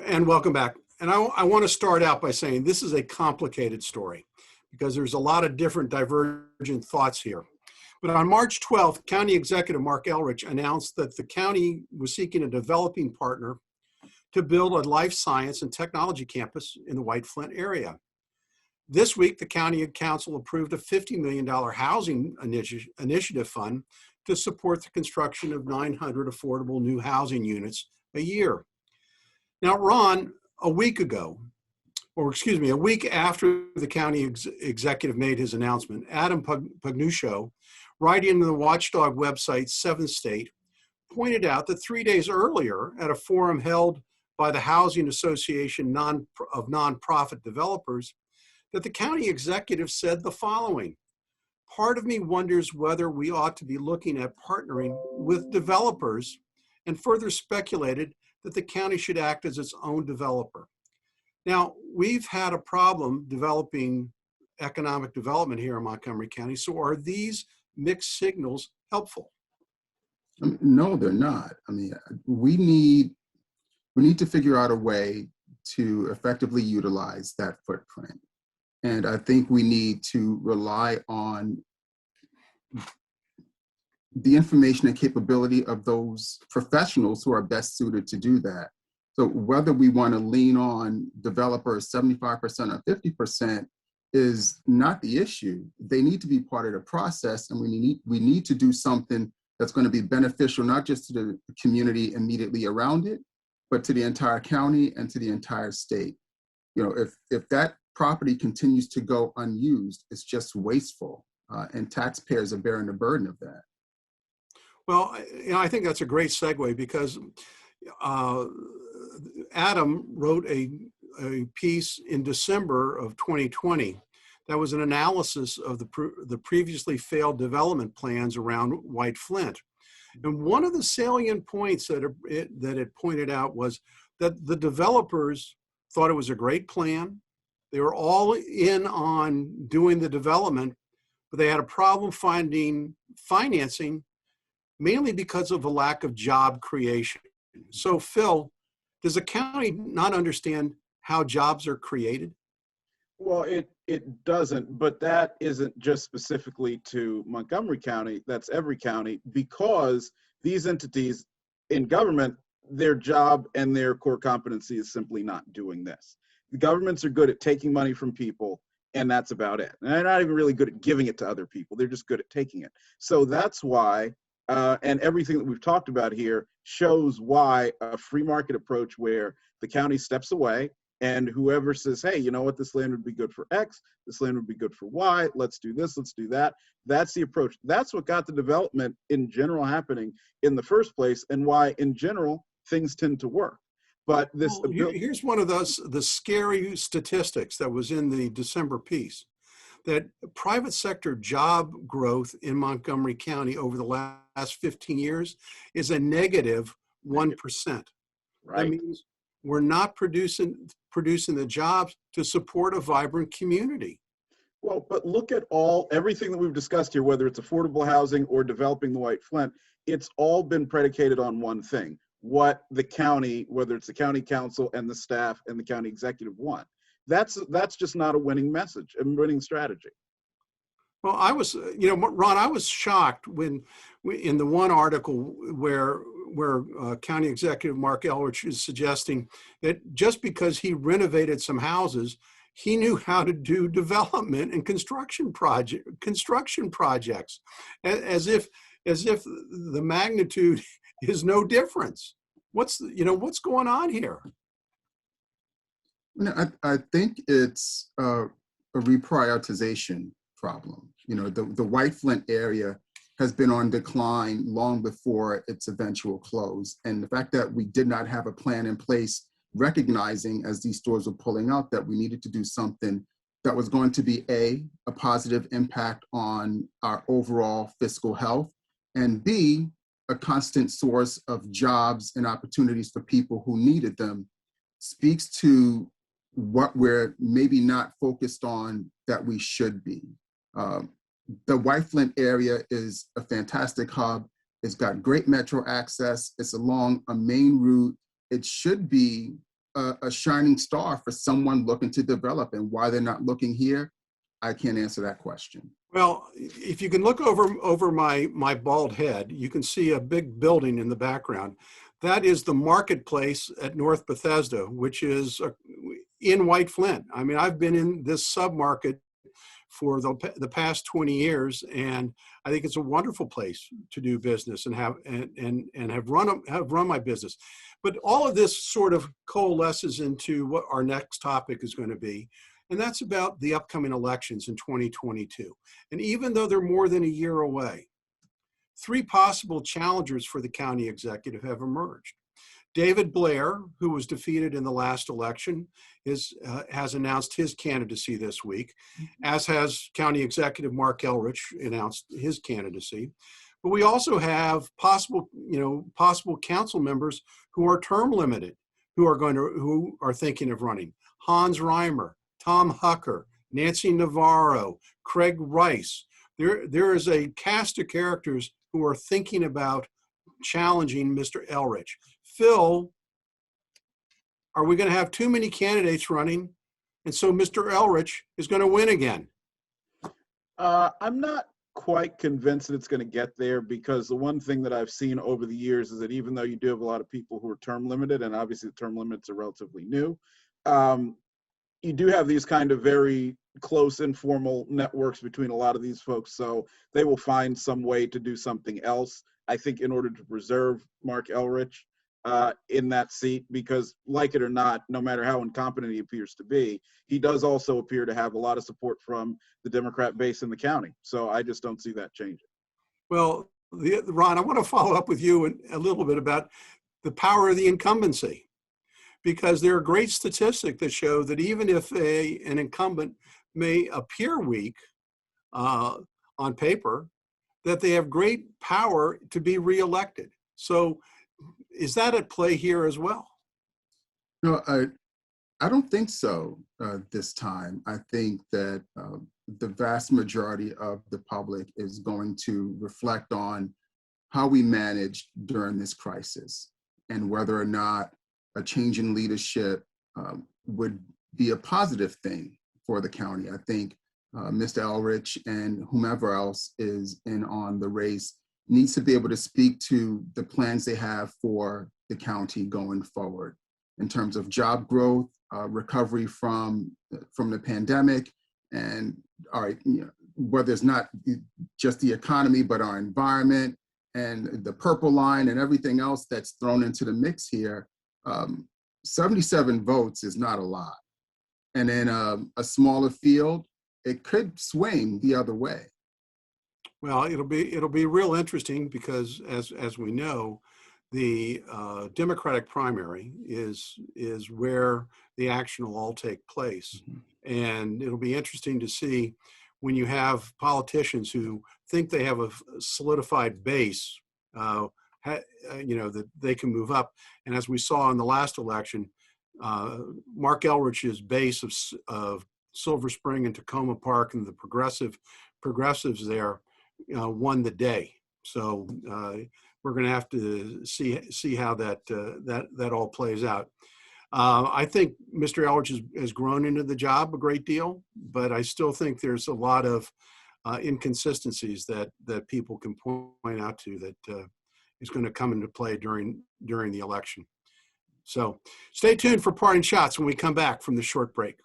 And welcome back. And I want to start out by saying this is a complicated story because there's a lot of different divergent thoughts here. But on March 12th, County Executive Marc Elrich announced that the county was seeking a developing partner to build a life science and technology campus in the White Flint area. This week, the County Council approved a $50 million housing initiative fund to support the construction of 900 affordable new housing units a year. Now, Ron, a week after the county executive made his announcement, Adam Pagnuccio, writing in the watchdog website 7th State, pointed out that 3 days earlier at a forum held by the Housing Association of Nonprofit Developers, that the county executive said the following: "Part of me wonders whether we ought to be looking at partnering with developers," and further speculated that the county should act as its own developer. Now, we've had a problem developing economic development here in Montgomery County, so are these mixed signals helpful? No, they're not. I mean, we need to figure out a way to effectively utilize that footprint. And I think we need to rely on the information and capability of those professionals who are best suited to do that. So whether we want to lean on developers 75% or 50% is not the issue. They need to be part of the process, and we need to do something that's going to be beneficial, not just to the community immediately around it, but to the entire county and to the entire state. You know, if that property continues to go unused, it's just wasteful, and taxpayers are bearing the burden of that. Well, I think that's a great segue because Adam wrote a piece in December of 2020 that was an analysis of the previously failed development plans around White Flint. And one of the salient points that it pointed out was that the developers thought it was a great plan. They were all in on doing the development, but they had a problem finding financing, mainly because of a lack of job creation. So, Phil, does the county not understand how jobs are created? Well, it doesn't, but that isn't just specifically to Montgomery County. That's every county, because these entities in government, their job and their core competency is simply not doing this. The governments are good at taking money from people, and that's about it. And they're not even really good at giving it to other people. They're just good at taking it. So that's why, and everything that we've talked about here shows why a free market approach where the county steps away and whoever says, hey, you know what, this land would be good for X, this land would be good for Y, let's do this, let's do that. That's the approach. That's what got the development in general happening in the first place, and why in general things tend to work. But this here's one of the scary statistics that was in the December piece, that private sector job growth in Montgomery County over the last 15 years is a negative 1%. Right. That means we're not producing the jobs to support a vibrant community. Well, but look at everything that we've discussed here, whether it's affordable housing or developing the White Flint, it's all been predicated on one thing: what the county, whether it's the county council and the staff and the county executive want. That's just not a winning message, a winning strategy. Well, Ron, I was shocked when in the one article where County Executive Marc Elrich is suggesting that just because he renovated some houses, he knew how to do development and construction projects, as if the magnitude is no difference. What's going on here? I think it's a reprioritization problem. You know, the White Flint area has been on decline long before its eventual close. And the fact that we did not have a plan in place, recognizing as these stores were pulling out that we needed to do something that was going to be a positive impact on our overall fiscal health, and B, a constant source of jobs and opportunities for people who needed them, speaks to what we're maybe not focused on that we should be. The White Flint area is a fantastic hub. It's got great metro access. It's along a main route. It should be a shining star for someone looking to develop, and why they're not looking here, I can't answer that question. Well, if you can look over my bald head, you can see a big building in the background. That is the marketplace at North Bethesda, which is in White Flint. I mean, I've been in this submarket for the past 20 years, and I think it's a wonderful place to do business and have run my business. But all of this sort of coalesces into what our next topic is going to be, and that's about the upcoming elections in 2022. And even though they're more than a year away, 3 possible challengers for the county executive have emerged. David Blair, who was defeated in the last election, has announced his candidacy this week, as has County Executive Marc Elrich announced his candidacy. But we also have possible council members who are term limited, who are thinking of running. Hans Reimer, Tom Hucker, Nancy Navarro, Craig Rice. There is a cast of characters who are thinking about challenging Mr. Elrich. Phil, are we going to have too many candidates running, and so Mr. Elrich is going to win again? I'm not quite convinced that it's going to get there, because the one thing that I've seen over the years is that even though you do have a lot of people who are term limited, and obviously the term limits are relatively new, you do have these kind of very close informal networks between a lot of these folks, so they will find some way to do something else, I think, in order to preserve Marc Elrich in that seat, because like it or not, no matter how incompetent he appears to be, he does also appear to have a lot of support from the Democrat base in the county. So I just don't see that changing. Well, Ron, I want to follow up with you a little bit about the power of the incumbency, because there are great statistics that show that even if an incumbent may appear weak on paper, that they have great power to be reelected. So is that at play here as well? No, I don't think so this time. I think that the vast majority of the public is going to reflect on how we managed during this crisis, and whether or not a change in leadership would be a positive thing for the county. I think Mr. Elrich and whomever else is in on the race needs to be able to speak to the plans they have for the county going forward in terms of job growth, recovery from the pandemic, and whether it's not just the economy, but our environment and the purple line and everything else that's thrown into the mix here. 77 votes is not a lot. And in a smaller field, it could swing the other way. Well, it'll be real interesting, because as we know, the Democratic primary is where the action will all take place. Mm-hmm. And it'll be interesting to see when you have politicians who think they have a solidified base, that they can move up. And as we saw in the last election, Marc Elrich's base of Silver Spring and Tacoma Park and the progressives there won the day. So we're going to have to see how that all plays out. I think Mr. Elrich has grown into the job a great deal, but I still think there's a lot of inconsistencies that people can point out to that is going to come into play during the election. So stay tuned for parting shots when we come back from the short break.